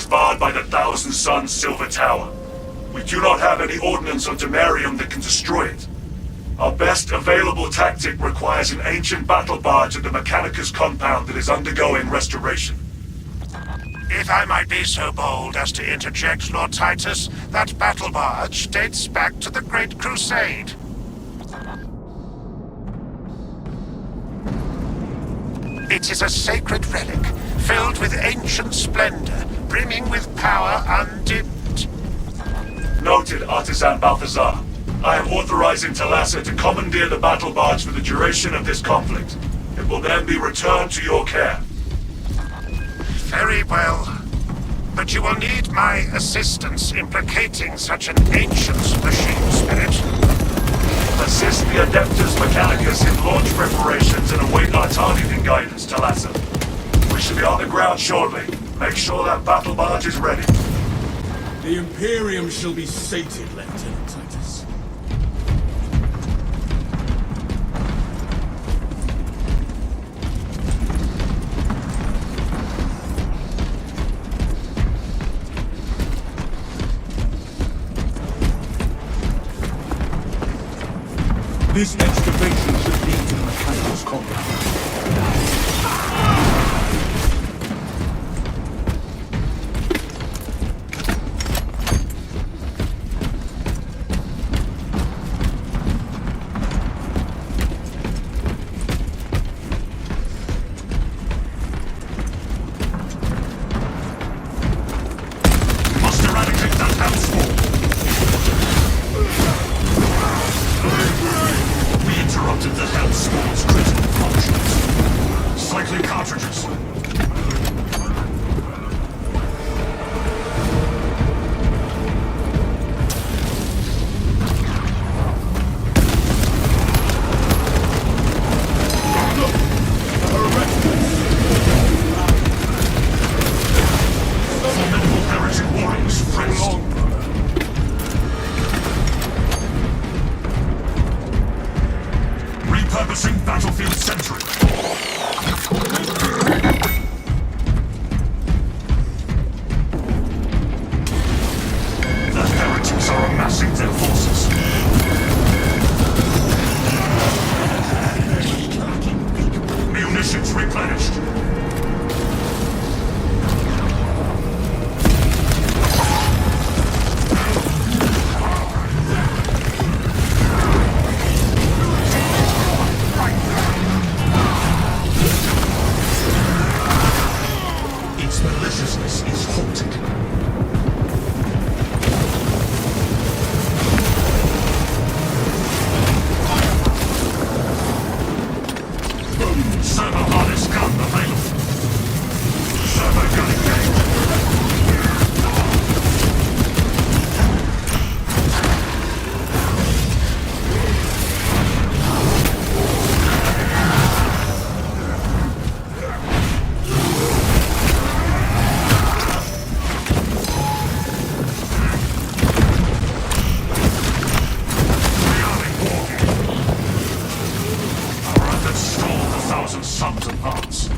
is barred by the Thousand Suns Silver Tower. We do not have any ordnance on Demarium that can destroy it. Our best available tactic requires an ancient battle barge at the Mechanicus compound that is undergoing restoration. If I might be so bold as to interject, Lord Titus, that battle barge dates back to the Great Crusade. It is a sacred relic, filled with ancient splendor, brimming with power undimmed. Noted, Artisan Balthazar. I am authorizing Talassa to commandeer the battle barge for the duration of this conflict. It will then be returned to your care. Very well. But you will need my assistance implicating such an ancient machine spirit. Assist the Adeptus Mechanicus in launch preparations and await our targeting guidance, Talassa. We should be on the ground shortly. Make sure that battle barge is ready. The Imperium shall be sated, Lieutenant Titus. This excavation should lead to the Mechanicus compound. Repurposing battlefield sentry. The heretics are amassing their forces. Munitions replenished. Its maliciousness is haunted. Servo harness gun available. Servo gun engaged. Sums and parts.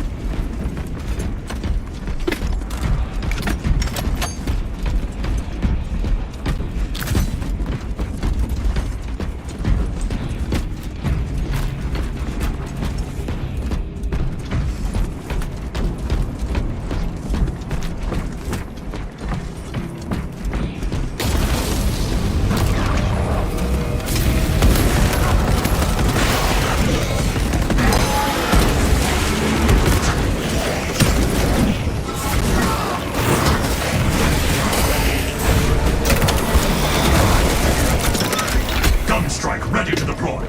Strike ready to deploy.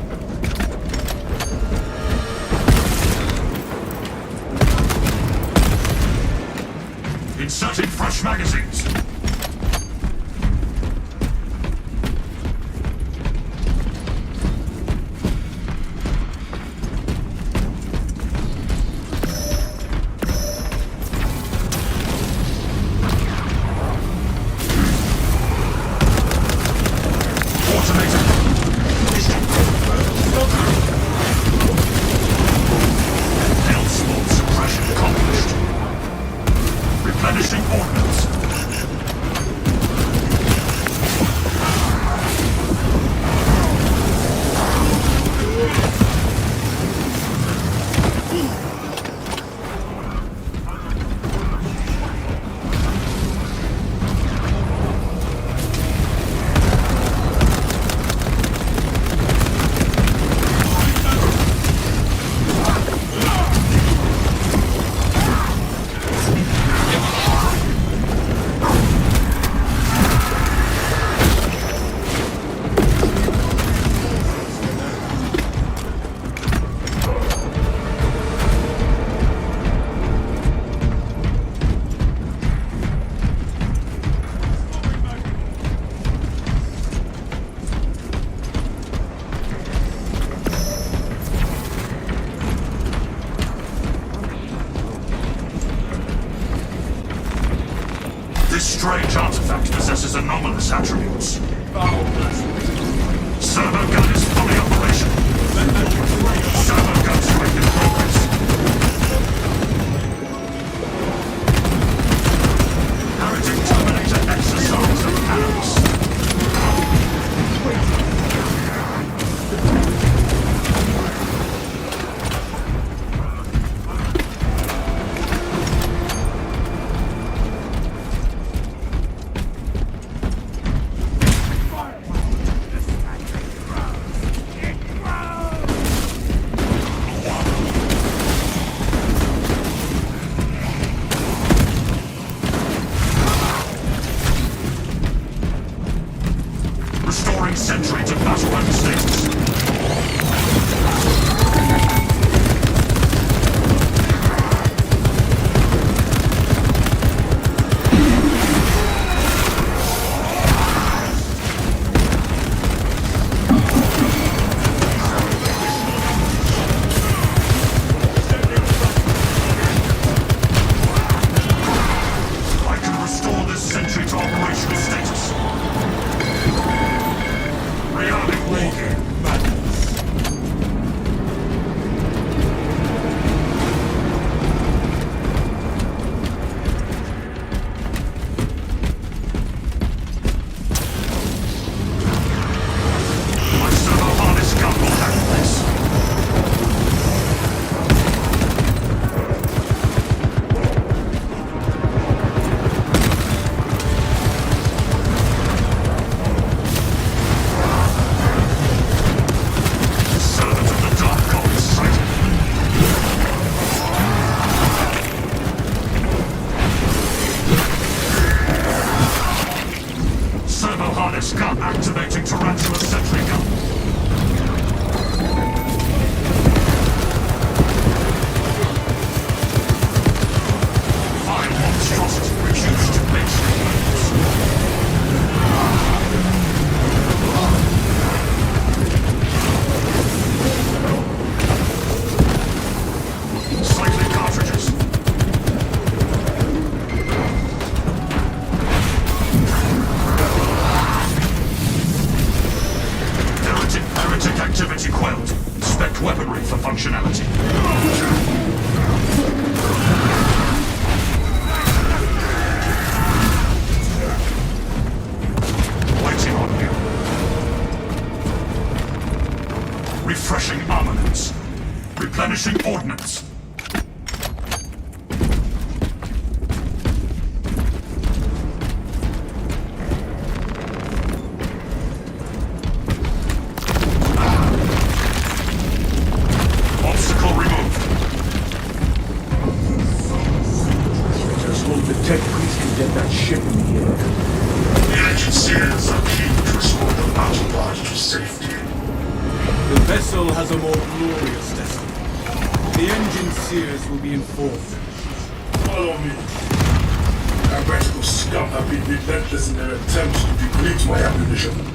Inserting fresh magazines. Automated. Hellspawn suppression accomplished. Replenishing ordnance. This strange artifact possesses anomalous attributes. Servo gun is fully operational. Servo gun strike in progress. Heretic Terminator exercise of Alex. Restoring sentry to battle weapon status. I can restore this sentry to operational status. Rearming wargame. My servo harness gun will handle this. Servant of the Dark God sighted. Servo harness gun activating Tarantula sentry gun. Vile monstrosity reduced to basic levels. Cycling cartridges. Heretic activity quelled. Spec weaponry for functionality. Waiting on you. Refreshing armaments. Replenishing ordnance. Obstacle removed. Just hope the tech priest can get that ship in the air. The engineers are keen to restore the battle barge to safety. The vessel has a more glorious destiny. The engine seers will be informed. Follow me. Heretical scum have been relentless in their attempts to deplete my ammunition.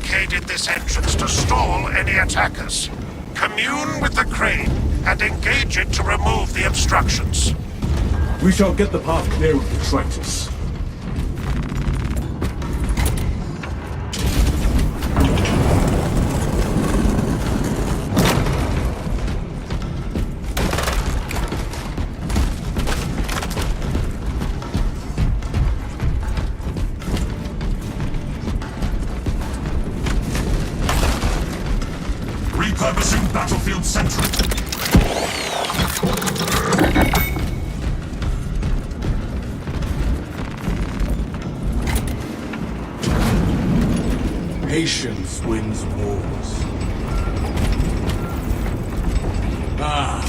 barricaded this entrance to stall any attackers. Commune with the crane and engage it to remove the obstructions. We shall get the path clear of detritus. Repurposing battlefield sentry. Patience wins wars. Ah,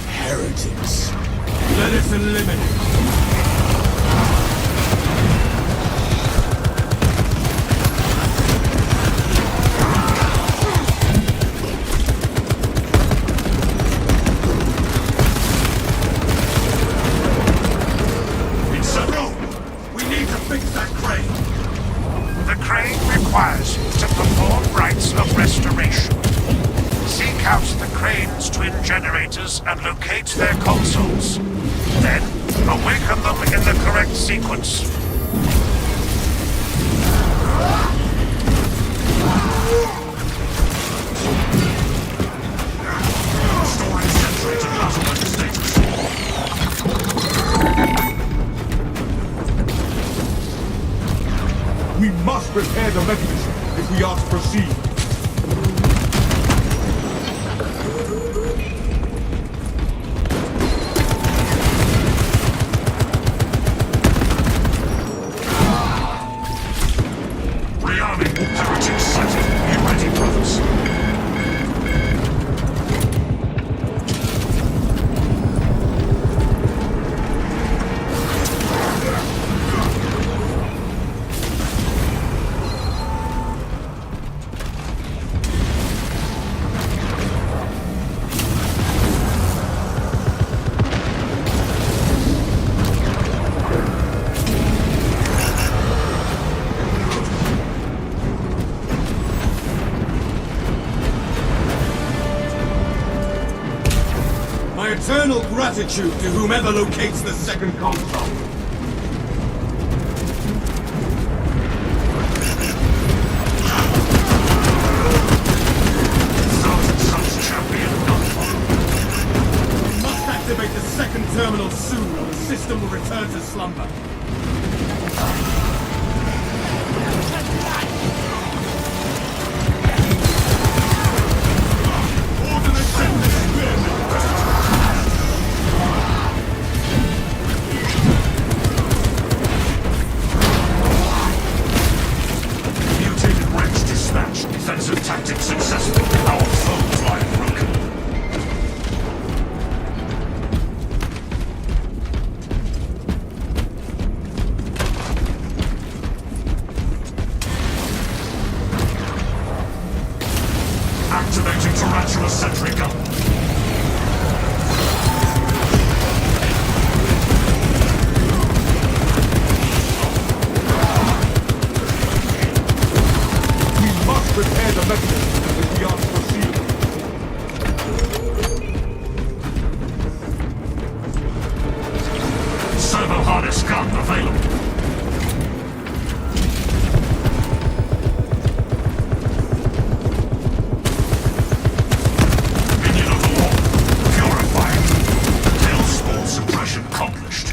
heretics. Let us eliminate. It's a room. We need to fix that crane. The crane requires you to perform rites of restoration. Seek out the crane's twin generators and locate their consoles. Then, awaken them in the correct sequence. Restoring sentry to battlement status. We must repair the mechanism if we are to proceed. Rearming. Heretic sighted. Be ready, brothers. My eternal gratitude to whomever locates the second console. Such champion gunfire. We must activate the second terminal soon, or the system will return to slumber. Ordnance Mutated wrench dispatched. Defensive tactics successful. Our foes lie broken. Activating Tarantula sentry gun. We must repair the mechanism if we are to proceed. Servo harness gun available. Minion of the wall. Purified. Kill spawn suppression accomplished.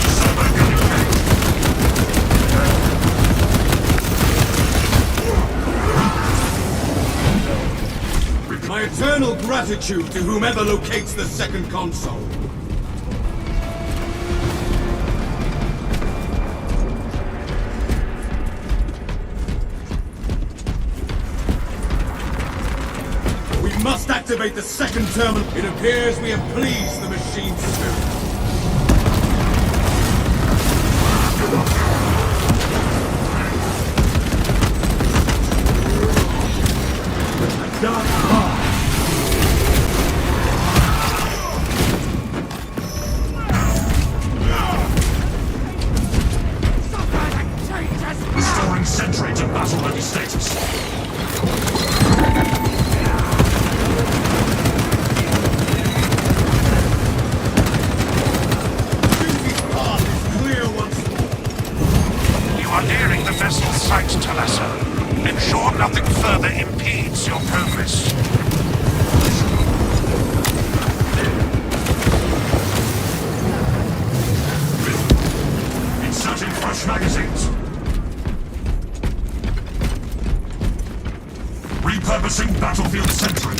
Servo gun engaged. My eternal gratitude to whomever locates the second console. We must activate the second terminal. It appears we have pleased the machine spirit. Dark path. Restoring sentry to battle-ready status. Clear once more. You are nearing the vessel's site, Talasso. Ensure nothing further impedes your progress. Inserting fresh magazines. Repurposing battlefield sentry.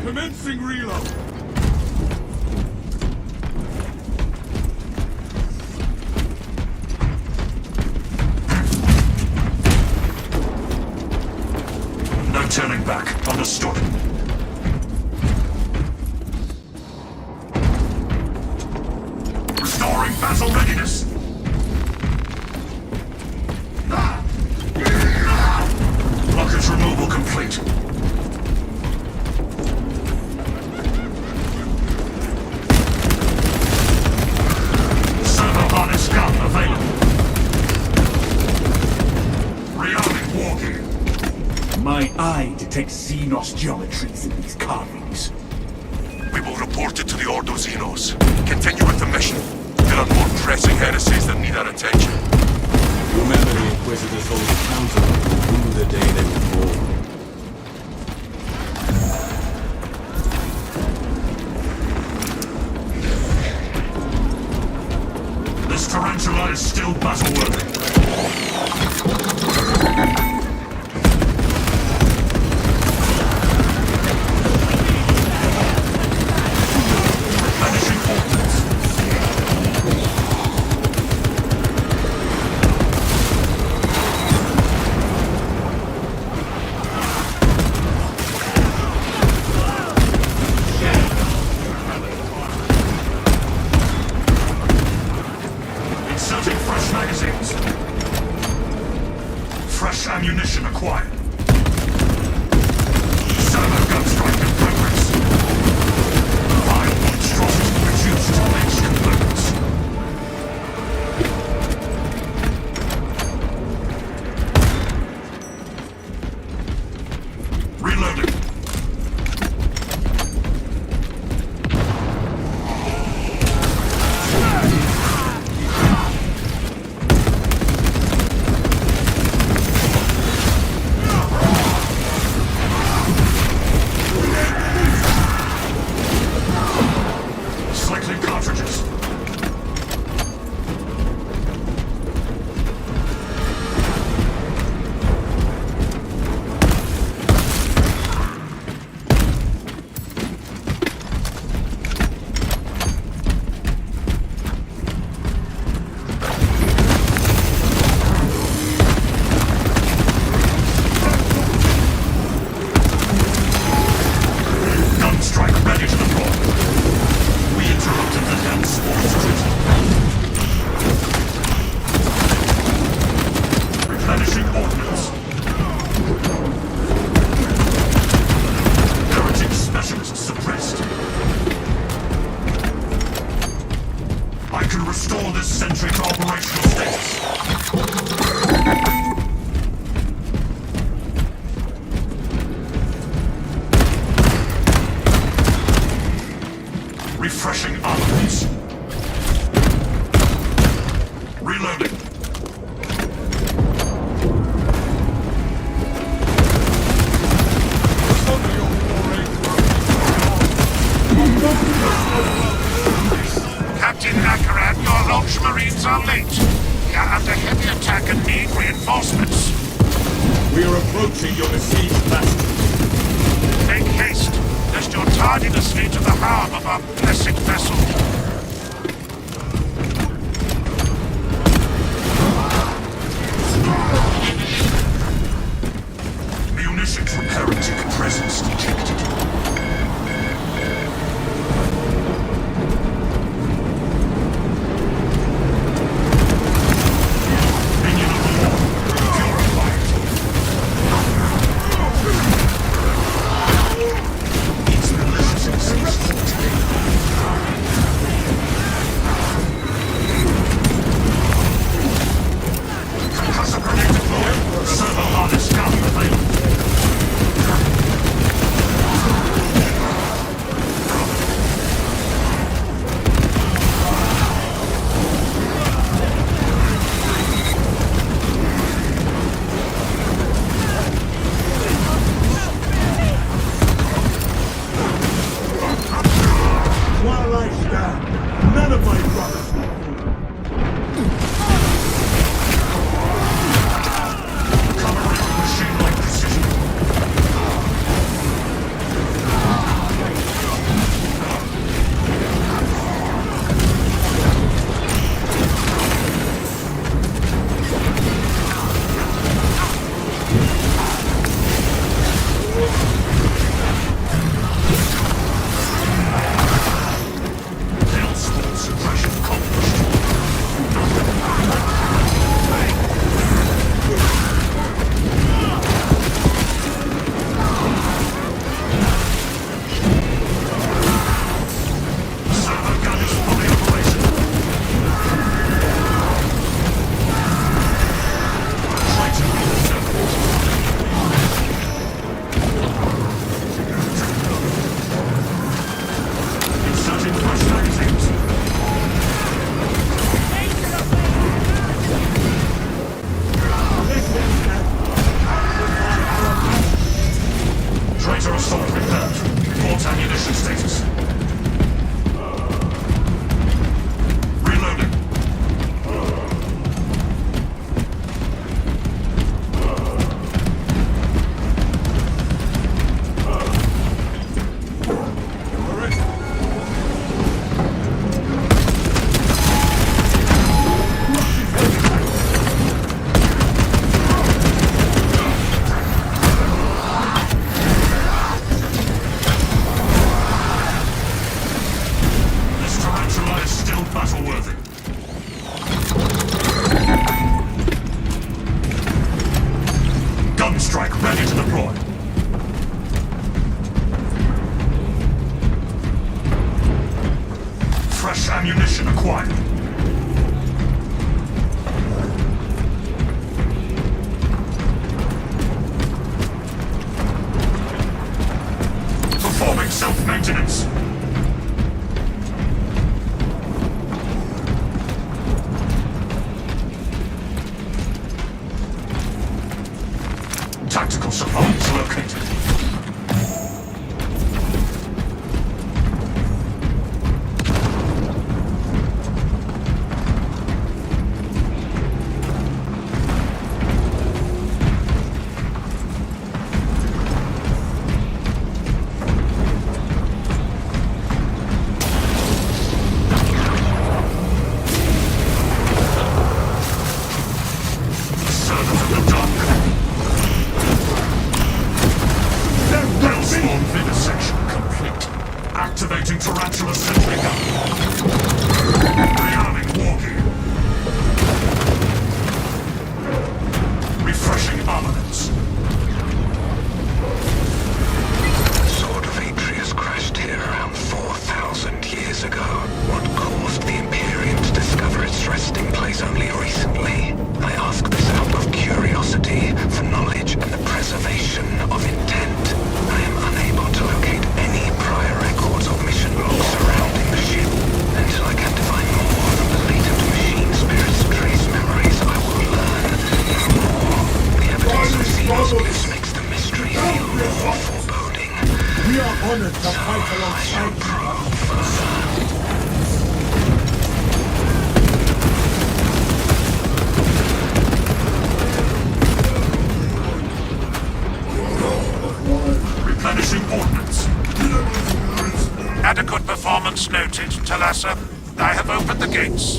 Commencing reload. No turning back. Understood. Restoring battle readiness. Blockage removal complete. Servo harness gun available. Rearming war gear. My eye detects Xenos geometries in these carvings. We will report it to the Ordo Xenos. Continue with the mission. There are more pressing heresies that need our attention. Remember the Inquisitors hold accountable who rule the day they were born. This tarantula is still battle-worthy. Replenishing ordnance. Inserting fresh magazines. Fresh ammunition acquired. Servo gun strike in progress. Vile monstrosity reduced to mixed components. Reloading. Entry to operational status. Refreshing armaments. Reloading. Captain Akaran, your launch marines are late. We are under heavy attack and need reinforcements. We are approaching your besieged bastion. Make haste, lest your tardiness lead to the harm of our blessed vessel. Munitions from heretic presence detected. Minion of the Lord, purified. Its malicious instincts concussive grenade deployed. Server harness gun available. While I stand, none of my brothers will Covering with machine-like precision. Hellspawn suppression accomplished. Server gun is fully operational. Traitor reserved. Inserting flashbang things. Traitor assault repelled. Report ammunition status. Reloading. This tarantula is still battle-worthy. Gun strike ready to deploy. Fresh ammunition acquired. Performing self-maintenance. Tactical supplies located. Servant of the Dark. place only recently. I ask this out of curiosity for knowledge and the preservation of intent. I am unable to locate any prior records or mission logs surrounding the ship. Until I can define more from the latent machine spirit's trace memories, I will learn no more. The evidence of Xenos glyphs makes the mystery feel more foreboding. We are honored to fight I alongside shall you. probe further. Replenishing ordnance. Adequate performance noted, Talassa. I have opened the gates.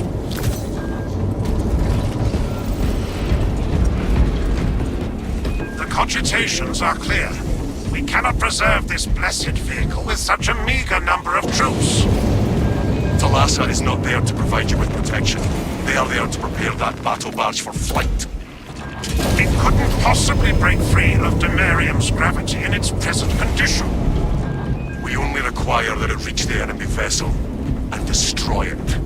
The cogitations are clear. We cannot preserve this blessed vehicle with such a meager number of troops. Talassa is not there to provide you with protection. They are there to prepare that battle barge for flight. It couldn't possibly break free of Demarium's gravity in its present condition. We only require that it reach the enemy vessel and destroy it.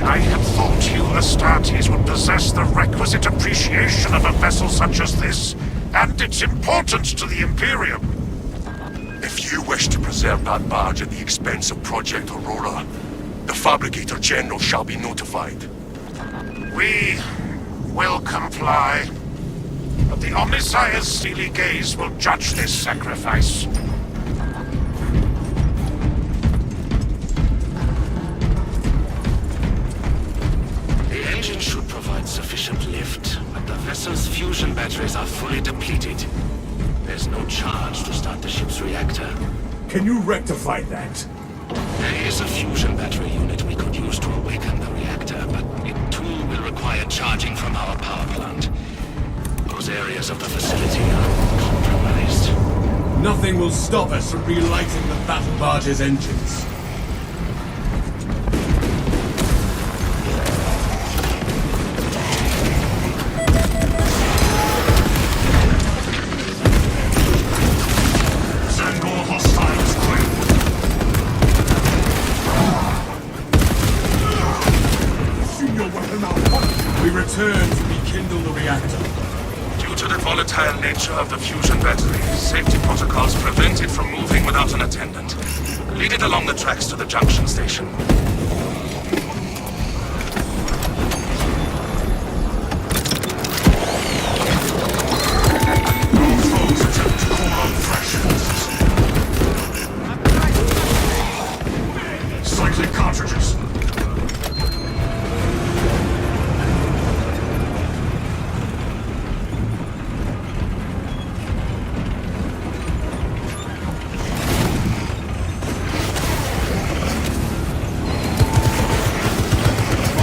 I had thought you Astartes would possess the requisite appreciation of a vessel such as this, and its importance to the Imperium. If you wish to preserve that barge at the expense of Project Aurora, the Fabricator General shall be notified. We will comply. But the Omnissiah's steely gaze will judge this sacrifice. The engine should provide sufficient lift, but the vessel's fusion batteries are fully depleted. There's no charge to start the ship's reactor. Can you rectify that? There is a fusion battery unit we could use to awaken the reactor, but it too will require charging from our power plant. Those areas of the facility are compromised. Nothing will stop us from relighting the battle barge's engines. Send all hostiles quick. Shoot your weapon out. We return to rekindle the reactor. Due to the volatile nature of the fusion battery, safety protocols prevent it from moving without an attendant. Lead it along the tracks to the junction station. Foes attempt to call on fresh forces. Cycling cartridges.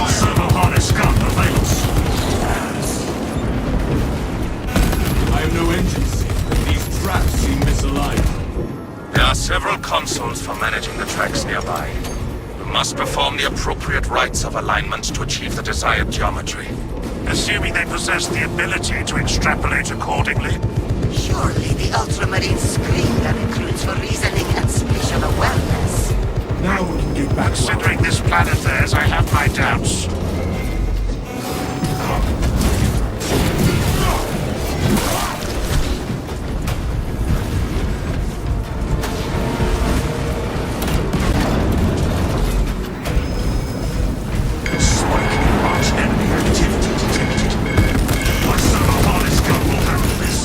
Servo harness gun avails. I have no engine safe, but these traps seem misaligned. There are several consoles for managing the tracks nearby. You must perform the appropriate rites of alignment to achieve the desired geometry. Assuming they possess the ability to extrapolate accordingly. Surely the Ultramarine screen that includes for reasoning and spatial awareness. Now we can get back to our... Considering this plan of theirs, I have my doubts. Spike in large enemy activity detected. My servo harness gun will handle this.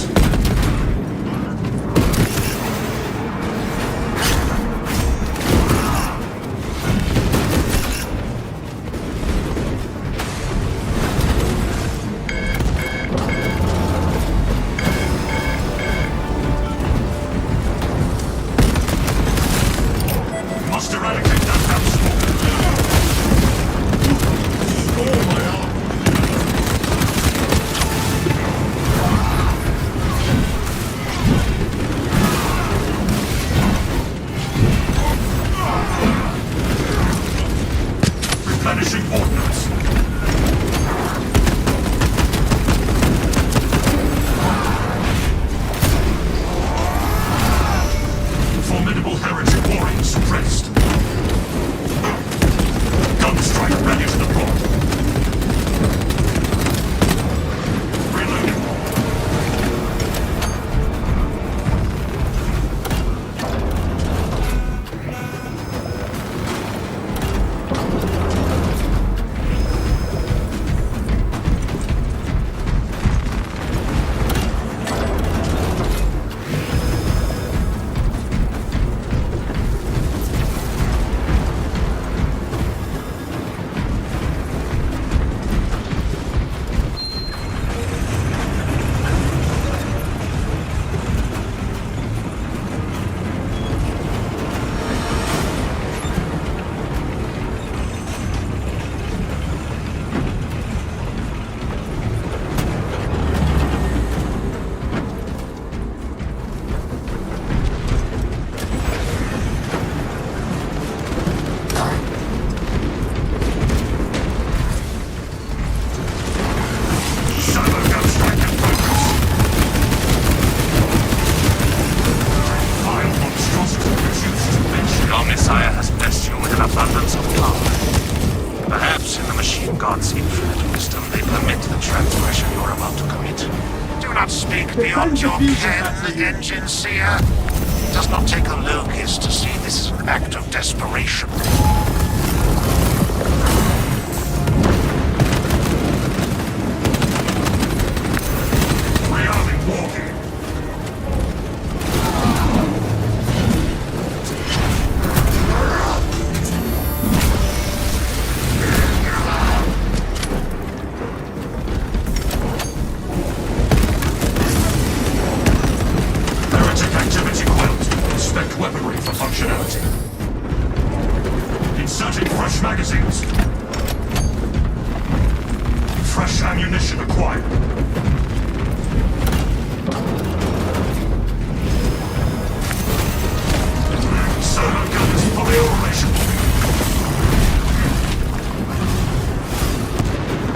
infinite wisdom, they permit the transgression you're about to commit. Do not speak beyond your ken, engine seer. It does not take a locust to see this is an act of desperation. Inserting fresh magazines. Fresh ammunition acquired. Solar guns fully operational.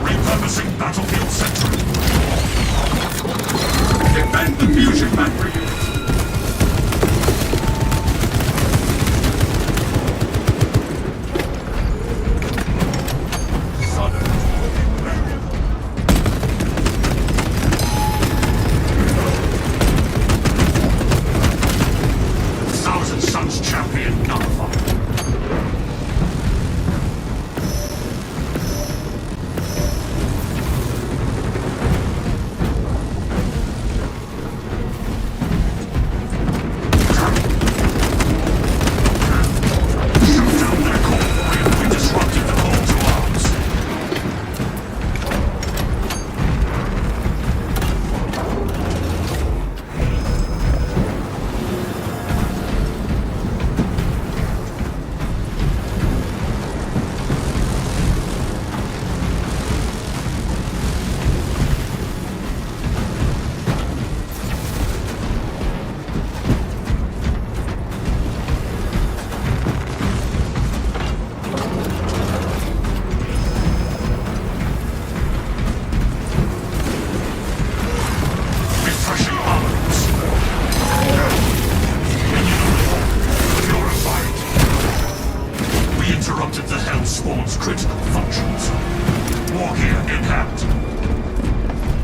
Repurposing battlefield sentry. Defend the fusion battery unit.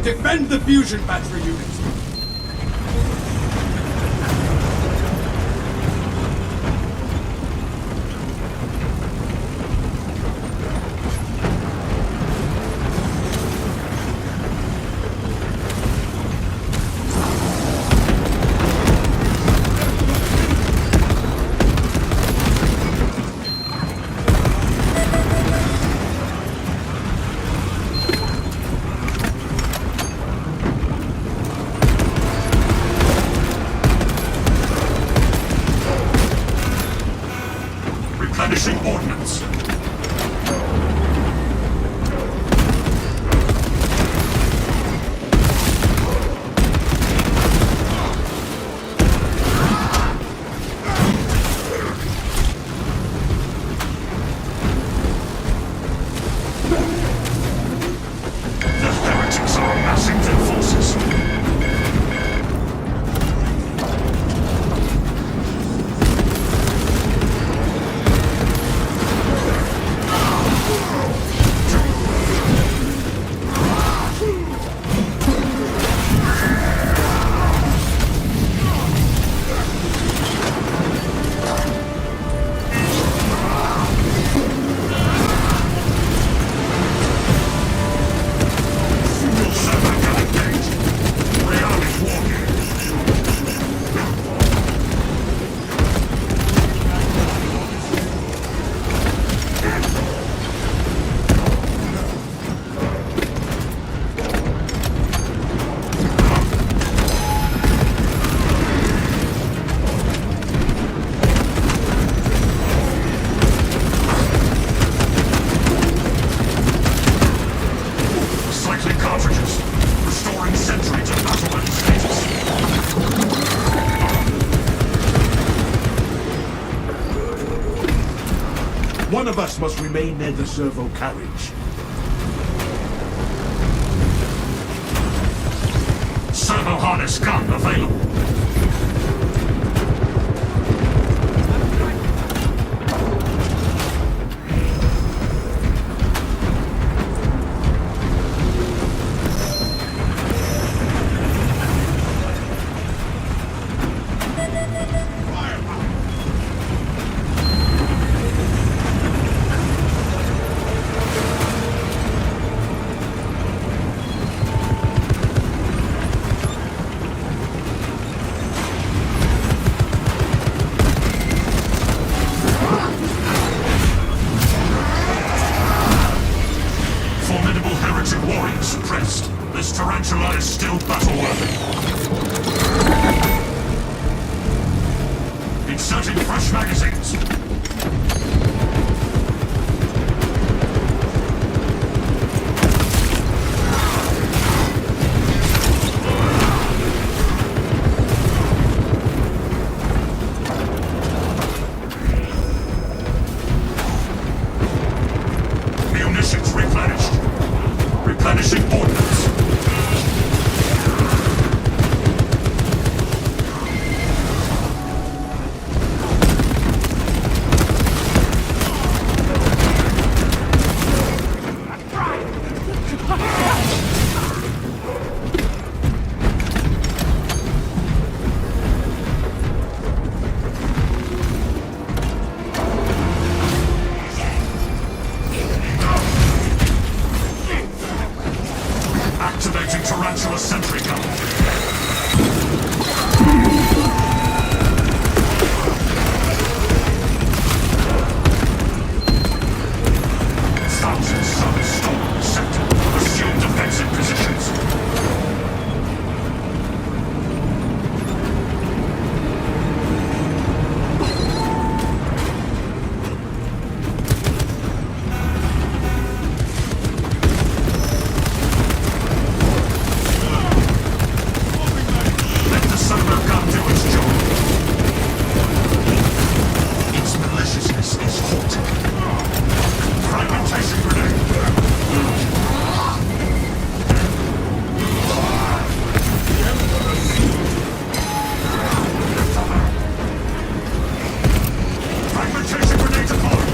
Defend the fusion battery unit! Replenishing ordnance. The heretics are amassing their forces. One of us must remain near the servo carriage. Servo harness gun available. Formidable heretic warriors suppressed. This tarantula is still battle-worthy. Inserting fresh magazines. Munitions replenished. Replenishing ordnance. Activating Tarantula Sentry Gun. Thousand suns storm the sector. Assume defensive positions. Let the sonar gun do its job. Its maliciousness is haunting. Fragmentation grenade. Fragmentation grenade deployed.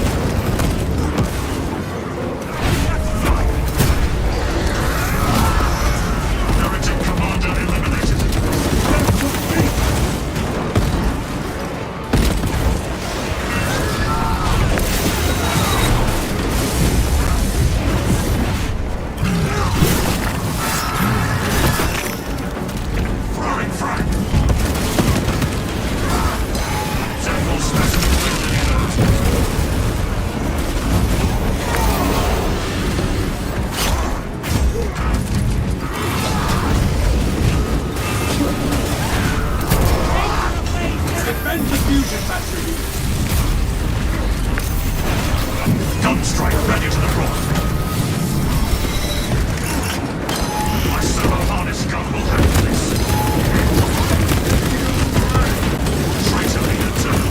Heretic commander eliminated. Throwing frag. Several specimens eliminated. Defend the fusion battery unit. Gun strike ready to the rock. My servo harness gun will handle this. Traitor leader turned.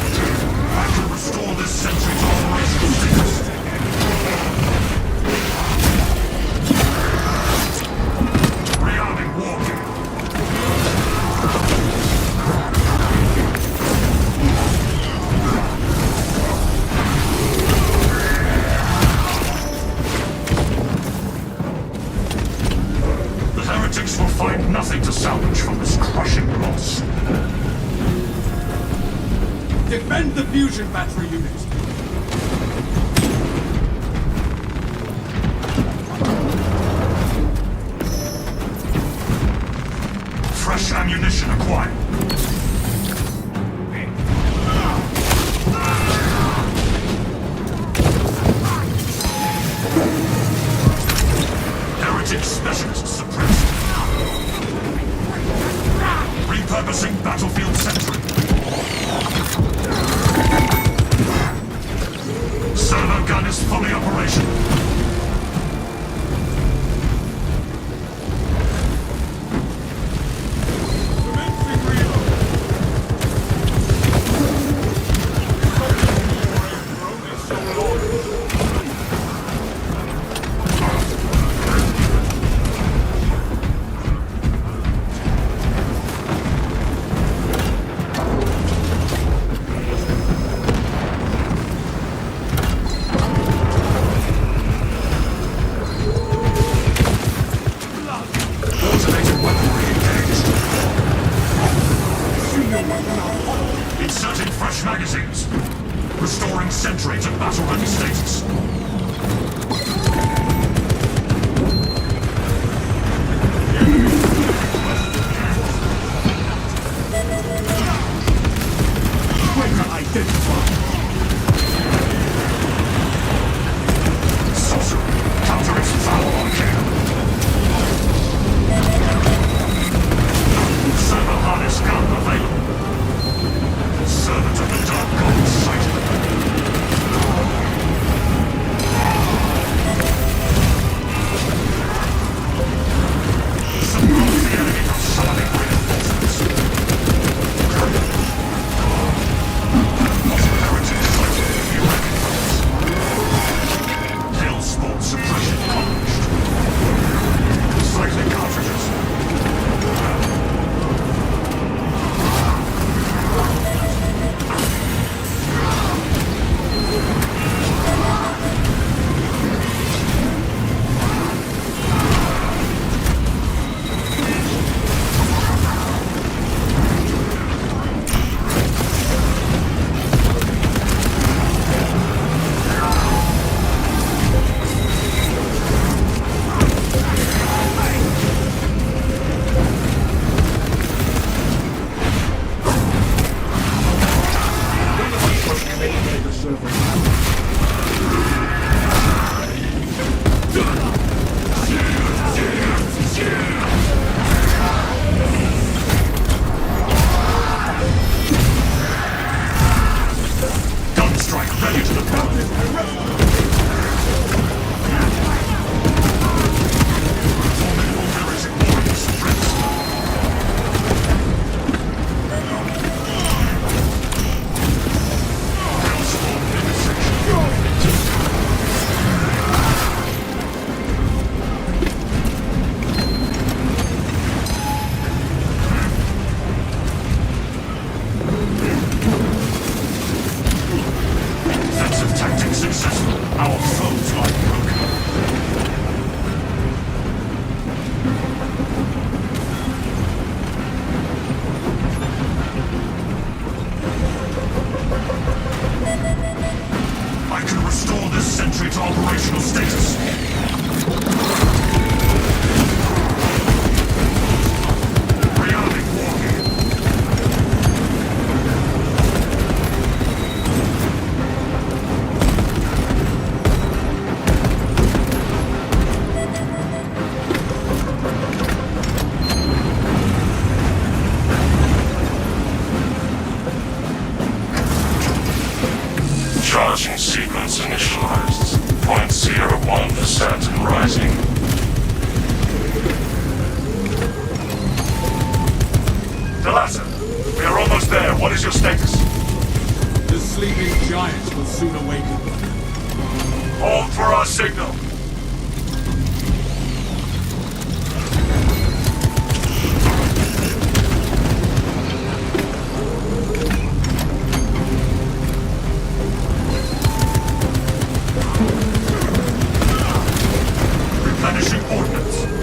I can restore this sentry to operational status. Rearming wargear. The heretics will find nothing to salvage from this crushing loss. Defend the fusion battery unit. Fresh ammunition acquired. Heretic specialists suppressed. Repurposing battlefield sentry. Servo gun is fully operational. Commencing reload.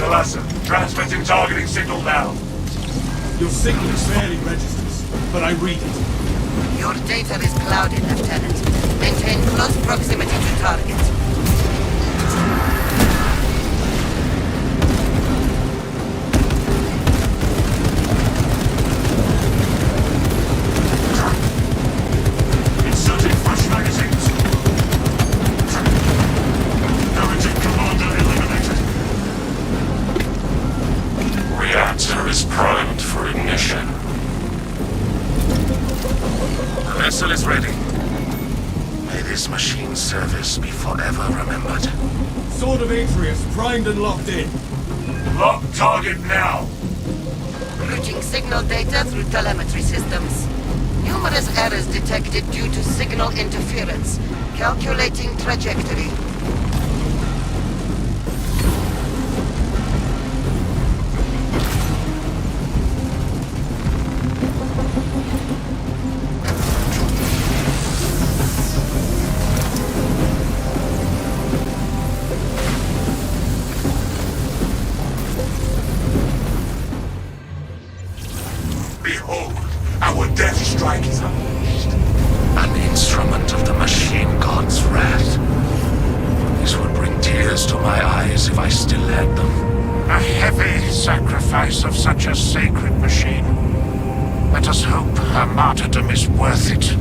Coalescer. Transmitting targeting signal now. Your signal barely registers, but I read it. Your data is clouded, Lieutenant. Maintain close proximity to target. Inserting fresh magazines. Narrative commander eliminated. Reactor is primed for ignition. The vessel is ready. May this machine's service be forever remembered. Sword of Atreus primed and locked in. Lock target now. Routing signal data through telemetry systems. Numerous errors detected due to signal interference. Calculating trajectory. Behold, our death strike is unleashed. An instrument of the machine god's wrath. This would bring tears to my eyes if I still had them. A heavy sacrifice of such a sacred machine. Let us hope her martyrdom is worth it.